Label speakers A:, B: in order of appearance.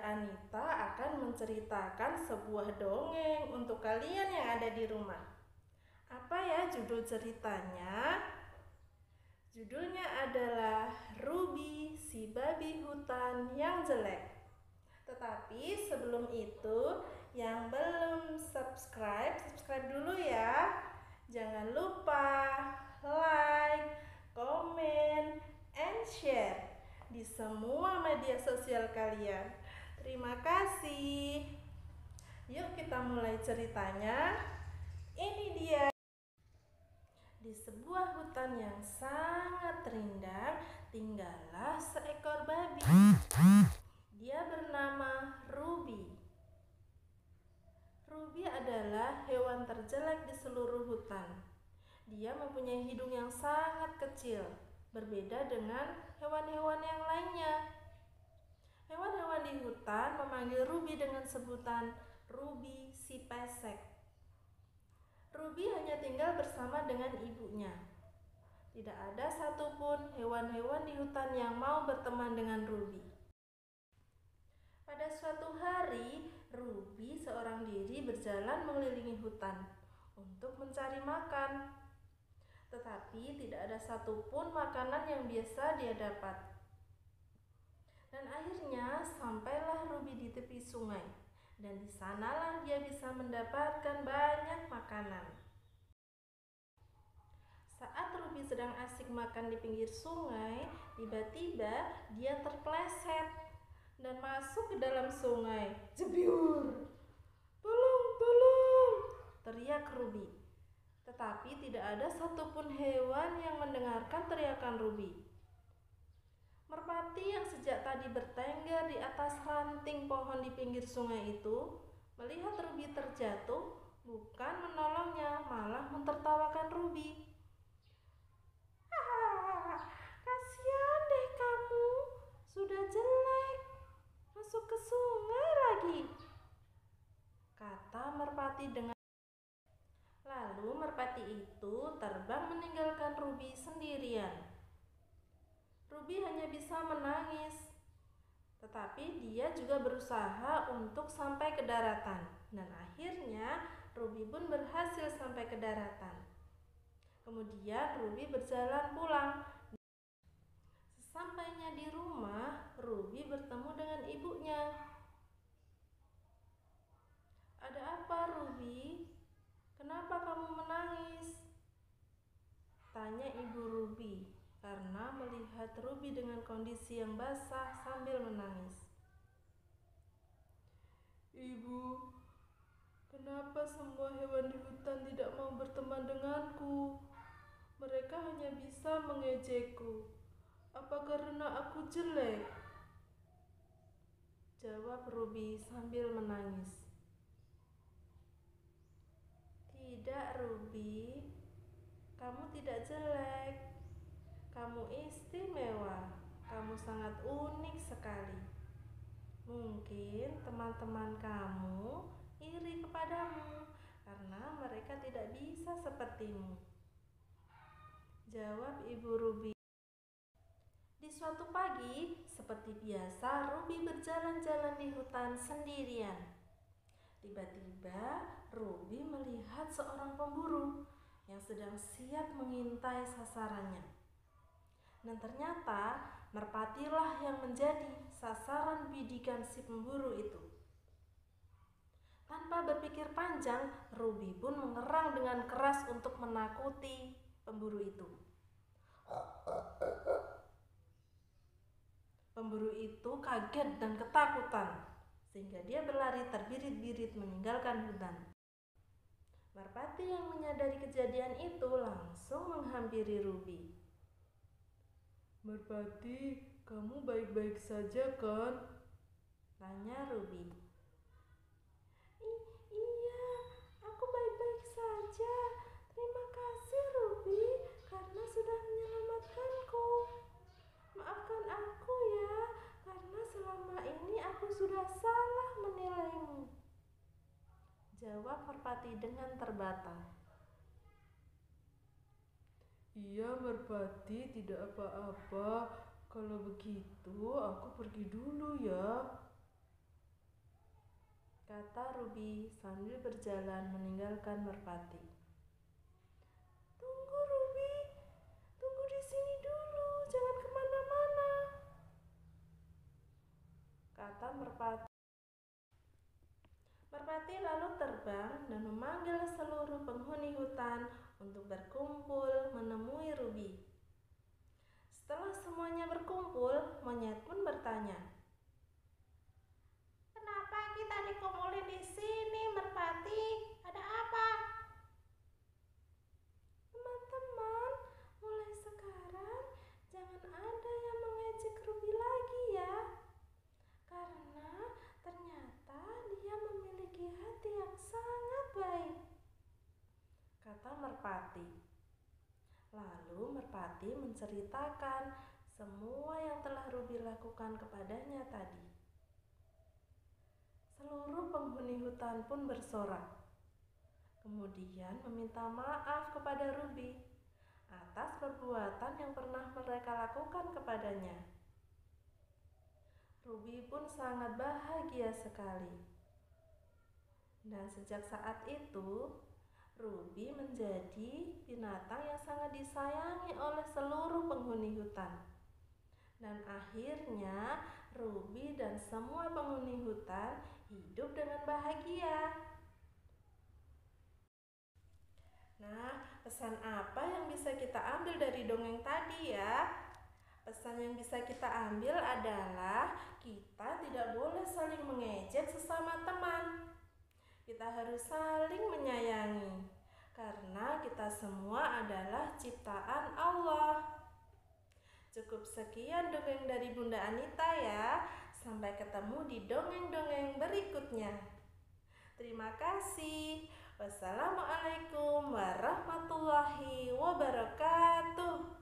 A: Anita akan menceritakan sebuah dongeng untuk kalian yang ada di rumah. Apa ya judul ceritanya? Judulnya adalah Ruby, si babi hutan yang jelek. Tetapi sebelum itu, yang belum subscribe dulu ya. Jangan lupa like, komen, and share di semua media sosial kalian. Terima kasih. Yuk kita mulai ceritanya. Ini dia. Di sebuah hutan yang sangat rindang, tinggallah seekor babi. Dia bernama Ruby. Ruby adalah hewan terjelek di seluruh hutan. Dia mempunyai hidung yang sangat kecil, berbeda dengan hewan-hewan yang lainnya. Hewan-hewan di hutan memanggil Ruby dengan sebutan Ruby si pesek. Ruby hanya tinggal bersama dengan ibunya. Tidak ada satupun hewan-hewan di hutan yang mau berteman dengan Ruby. Pada suatu hari, Ruby seorang diri berjalan mengelilingi hutan untuk mencari makan. Tetapi tidak ada satupun makanan yang biasa dia dapat. Dan akhirnya sampailah Ruby di tepi sungai. Dan di sanalah dia bisa mendapatkan banyak makanan. Saat Ruby sedang asik makan di pinggir sungai, tiba-tiba dia terpleset dan masuk ke dalam sungai. Jebyur! Tolong, tolong! Teriak Ruby. Tetapi tidak ada satupun hewan yang mendengarkan teriakan Ruby. Merpati yang sejak tadi bertengger di atas ranting pohon di pinggir sungai itu, melihat Ruby terjatuh, bukan menolongnya, malah mentertawakan Ruby. Hahaha, kasihan deh kamu, sudah jelek, masuk ke sungai lagi, kata merpati dengan. Lalu merpati itu terbang meninggalkan Ruby sendirian. Ruby hanya bisa menangis, tetapi dia juga berusaha untuk sampai ke daratan. Dan akhirnya Ruby pun berhasil sampai ke daratan. Kemudian Ruby berjalan pulang. Sesampainya di rumah, Ruby bertemu dengan ibunya. Ada apa, Ruby? Kenapa kamu menangis? Tanya ibu Ruby karena melihat Ruby dengan kondisi yang basah sambil menangis. Ibu, kenapa semua hewan di hutan tidak mau berteman denganku? Mereka hanya bisa mengejekku. Apa karena aku jelek? Jawab Ruby sambil menangis. Tidak, Ruby. Kamu tidak jelek. Kamu istimewa. Kamu sangat unik sekali. Mungkin teman-teman kamu iri kepadamu karena mereka tidak bisa sepertimu. Jawab ibu Ruby. Di suatu pagi, seperti biasa, Ruby berjalan-jalan di hutan sendirian. Tiba-tiba, Ruby melihat seorang pemburu yang sedang siap mengintai sasarannya. Dan ternyata, merpatilah yang menjadi sasaran bidikan si pemburu itu. Tanpa berpikir panjang, Ruby pun mengerang dengan keras untuk menakuti pemburu itu. Pemburu itu kaget dan ketakutan, sehingga dia berlari terbirit-birit meninggalkan hutan. Merpati yang menyadari kejadian itu langsung menghampiri Ruby. Merpati, kamu baik-baik saja kan? Tanya Ruby. Iya, aku baik-baik saja. Terima kasih Ruby karena sudah menyelamatkanku. Maafkan aku ya, karena selama ini aku sudah salah menilaimu. Jawab merpati dengan terbata. Iya merpati, tidak apa-apa. Kalau begitu aku pergi dulu ya. kata Ruby sambil berjalan meninggalkan merpati. "Tunggu Ruby, tunggu di sini dulu, jangan kemana-mana," kata merpati. Merpati lalu terbang dan memanggil seluruh penghuni hutan untuk berkumpul menemui Ruby. Setelah semuanya berkumpul, monyet pun bertanya, "Kenapa kita dikumpulin di sini, Merpati? Ada apa?" "Teman-teman, mulai sekarang jangan ada yang mengejek Ruby lagi ya. Karena ternyata dia memiliki hati yang sangat baik," kata merpati. Lalu merpati menceritakan semua yang telah Ruby lakukan kepadanya tadi. Seluruh penghuni hutan pun bersorak, kemudian meminta maaf kepada Ruby atas perbuatan yang pernah mereka lakukan kepadanya. Ruby pun sangat bahagia sekali. Dan sejak saat itu, Ruby menjadi binatang yang sangat disayangi oleh seluruh penghuni hutan. Dan akhirnya, Ruby dan semua penghuni hutan hidup dengan bahagia. Nah, pesan apa yang bisa kita ambil dari dongeng tadi ya? Pesan yang bisa kita ambil adalah kita tidak boleh saling mengejek sesama teman. Kita harus saling menyayangi, karena kita semua adalah ciptaan Allah. Cukup sekian dongeng dari Bunda Anita ya. Sampai ketemu di dongeng-dongeng berikutnya. Terima kasih. Wassalamualaikum warahmatullahi wabarakatuh.